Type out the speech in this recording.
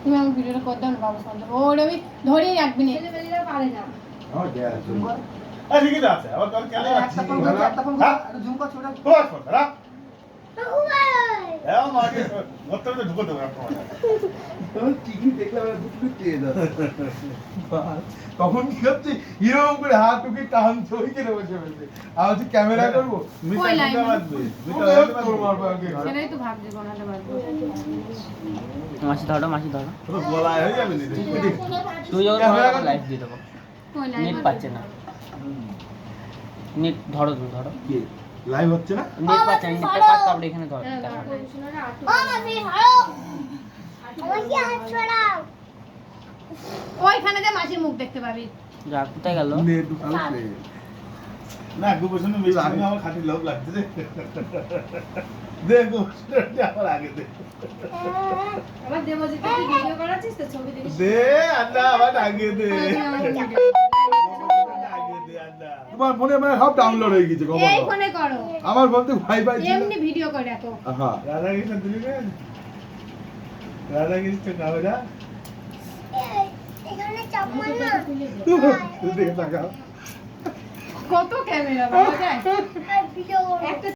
তুমি আমার ভিডিওটা করে দাও না বাবা শান্ত ওরে আমি ধরেই রাখবি না ছেলেমেয়েরা পারে না আমার দেয়া ঠিকই তো আছে আবার তোর কেন একটা ফোন জুম কর ছোটা তোর ফোন দাঁড়া হ্যাঁ মাকে মত তো ঢুকে দেবো একটা টিভি দেখলে আমরা দুটো পেয়ে যাবে তখন কি হচ্ছে এরকম করে হাত টুকি টান ছবি কেটে বসে ফেলছে আর হচ্ছে ক্যামেরা করবো মিটা মিটা বাজবে মিটা তোর মারবো আগে সেটাই তো ভাবছি কোনাটা বাজবে মাসি ধরো তো বলা হয়ে যাবে নি তুই যখন লাইভ দিয়ে দেবো ওই নেট পাচ্ছে না নেট ধরো তুমি ধরো কি লাইভ হচ্ছে না নেট পাচ্ছে না নেটটা কাট তারপরে এখানে ধরো ওইখানে যে মাসির মুখ দেখতে পাবি যা কোথায় গেল নেট ঢুকালে না গোবর্ধন মিষ্টি আমার খাঁটি লোভ লাগছে রে দে গোবর্ধন আমার আগে দে আবার দেবজিৎ তুই ভিডিও করাছিস তো ছবি দেখিস দে আন্না আমার আগে দে আগে দে আন্না তোমার ফোনে মানে সব ডাউনলোড হয়ে গেছে খবর এই ফোনে করো আমার বলতে ভাই ভাই ছিল এমনি ভিডিও করে রাখো হ্যাঁ রাধা কৃষ্ণ তুলি রাধা কৃষ্ণ কামরা এখানে চাপ মার না দেখে তাকাও কত ক্যামেরা বাবা যায় ভিডিও একটা